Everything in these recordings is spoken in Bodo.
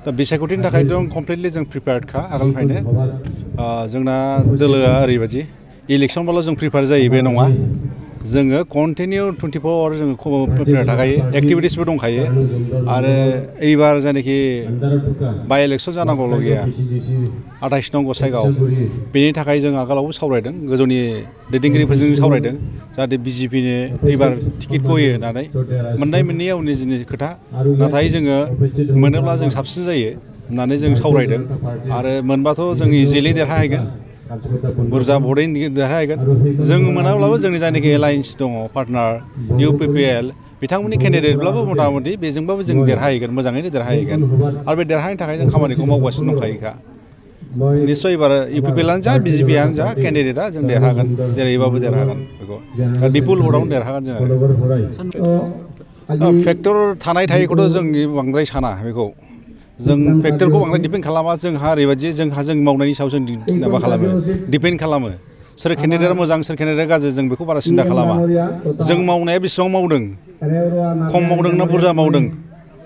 दा बिसायख'थिनि थाखाय जों कमप्लिटलि जों प्रिपेयार्डखा आगोलनिफ्रायनो जोंना दोलोआ ओरैबायदि इलेक्सनबाल' जों प्रिपेयार जायो बे नङा जोङो कन्टिनिउ 24 आवार जोङो प्रिपेयार थाखायो एक्टिभिटिसबो दंखायो आरो एबार जायनाखि बाइ इलेक्सन जानांगौल' गैया 28 नं गसाइगाव बेनि थाखाय जों आगोलावबो सावरायदों गोजौनि दैदेनगिरिफोरजों सावरायदों जाहाथे बिजेपिनो एबार टिकेटखौ होयो होननानै मोननाय मोनैया उननि जिनिस खोथा नाथाय जोङो मोनोब्ला जों साबसिन जायो होननानै जों सावरायदों आरो मोनबाथ' जों इजिलि देरहाहैगोन बुरजा भटैनो देरहाहैगोन जों मोनाब्लाबो जोंनि जायनाखि एलायन्स दङ पार्टनार UPPL बिथांमोननि केन्डिडेटब्लाबो मथा मथि बेजोंबाबो जों देरहाहैगोन मोजाङैनो देरहाहैगोन आरो बे देरहानायनि थाखाय जों खामानिखौ मावगासिनो दंखायोखा निश्चय एबार UPPLआनो जा BJPआनो जा केन्डिडेटआ जों देरहागोन जेरैबाबो देरहागोन बेखौ दा बिपुल भटआवनो देरहागोन जों आरो फेक्टर थानाय थायैखौथ' जों बांद्राय साना बेखौ जों फेक्टरखौ बांद्राय डिपेन्ड खालामा जोंहा ओरैबायदि जोंहा जों मावनायनि सायाव जों माबा खालामो डिपेन्ड खालामो सोर केन्डिडेटआ मोजां सोर केन्डिडेटआ गाज्रि जों बेखौ बारा सिन्था खालामा जों मावनाया बेसेबां मावदों खम मावदों ना बुरजा मावदों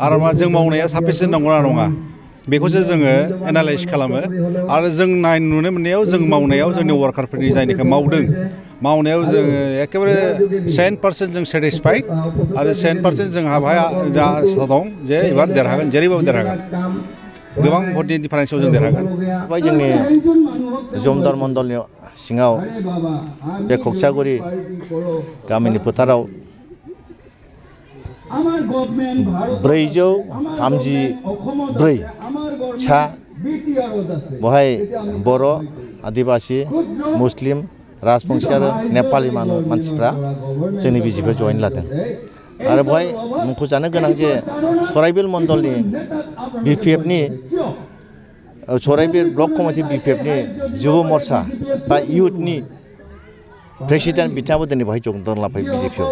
आरो मा जों मावनाया साफिसियेन्ट नंगौना नङा बेखौसो जोङो एनालाइज खालामो आरो जों नुनो मोननायाव जों मावनायाव जोंनि वार्कारफोरनि जायनाखि मावदों मावनायाव जोङो एखेबारे 100% जों सेटिसफाइड आरो 100% जोंहा बाहाय जा आसा दं जे एबार देरहागोन जेरैबाबो देरहागोन गोबां भटनि डिफारेन्सआव जों देरहागोन जोंनि जमदुवार मण्डलनि सिङाव बे खगसागुरि गामिनि फोथाराव 434 सा बहाय बर' आदिबासि मुस्लिम राजबंशी आरो नेपालि मानसिफ्रा जोंनि बिजेपिआव जइन लादों आरो बहाय मुंख'जानो गोनां जे सराइबिल मण्डलनि BPFनि सराइबिल ब्लक कमिटि BPFनि जुब मर्चा बा इयुथनि प्रेसिडेन्ट बिथाङाबो दिनै बेवहाय जगदान लाबाय बिजेपिआव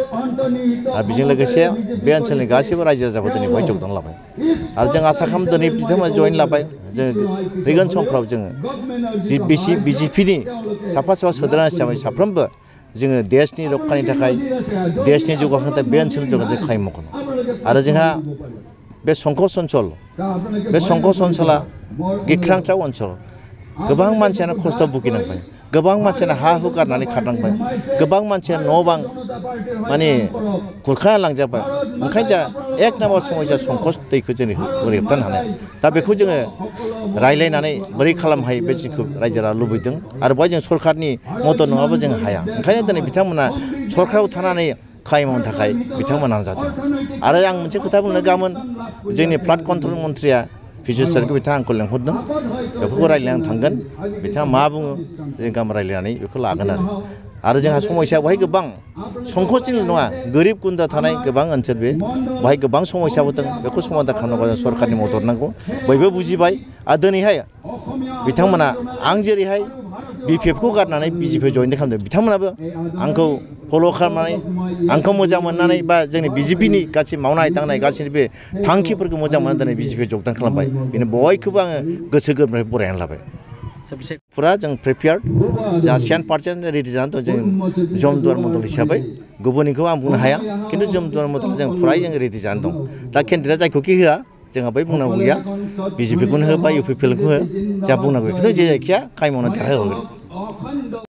आरो बेजों लोगोसे बे ओनसोलनि गासैबो रायजो राजाफोर दिनै बेवहाय जगदान लाबाय आरो जों आसा खालामो दिनै बिथांमोना जइन लाबाय जों फैगोन समफ्राव जोङो बिजेपिनि साफा साफा सोद्रोमा हिसाबै साफ्रोमबो जोङो देशनि रक्षानि थाखाय देशनि जौगाखांनो थाखाय बे ओनसोलनि जौगानायनि खामानि मावगोन आरो जोंहा बे संकस ओनसोला गिख्रांथाव ओनसोल गोबां मानसियानो खस्थ' भुगिनांबाय गोबां मानसियानो हा हु गारनानै खारनांबाय गोबां मानसिया न' बां माने खुरखाना लांजाबाय ओंखायनो जोंहा एक नाम्बार समस्या संकस दैखौ जों बोरै होबथानो हानाय दा बेखौ जोङो रायज्लायनानै बोरै खालामनो हायो बे जोंखौ रायजोआ लुबैदों आरो बेवहाय जों सरकारनि मदद नङाबा जों हाया ओंखायनो दिनै बिथांमोना सरकाराव थानानै खामानि मावनो थाखाय बिथांमोना नाजादों आरो आं मोनसे खोथा बुंनो गाबोन जोंनि फ्लाड कन्ट्रल मन्थ्रिया बिजय सारखौ बिथाङा आंखौ लेंहरदों बेफोरखौ रायज्लायनानै थांगोन बिथाङा मा बुङो जों गाबोन रायज्लायनानै बेखौ लागोन आरो जोंहा समस्या बेवहाय गोबां संकसजोंल' नङा गोरिब गुन्द्रा थानाय गोबां ओनसोल बेवहाय गोबां समस्याबो दं बेखौ समाधान खालामनोबा जों सरकारनि मदद नांगौ बयबो बुजिबाय आरो दिनैहाय बिथांमोना आं जेरैहाय BPFखौ गारनानै बिजेपिआव जइन खालामदों बिथांमोनाबो आंखौ फल' खालामनानै आंखौ मोजां मोननानै बा जोंनि बिजेपिनि गासै मावनाय दांनाय गासैनि बे थांखिफोरखौ मोजां मोननानै दिनै बिजेपिआव जगदान खालामबाय बेनो बयखौबो आङो गोसो गोरबोनिफ्राय बरायनानै लाबाय फुरा जों प्रिपेयार्ड जोंहा 100% रेडि जानानै दं जों जमदुवार मण्डल हिसाबै गुबुननिखौ आं बुंनो हाया खिन्थु जमदुवार मण्डल जों फुरायै जों रेडि जानानै दं दा केन्डिडेटआ जायखौखि होआ जोंहा बै बुंनांगौ गैया बिजेपिखौनो हो बा UPPLखौ हो जोंहा बुंनांगौ खिन्थु जे जायखिया खामानि मावनानै देरहाहोहरगोन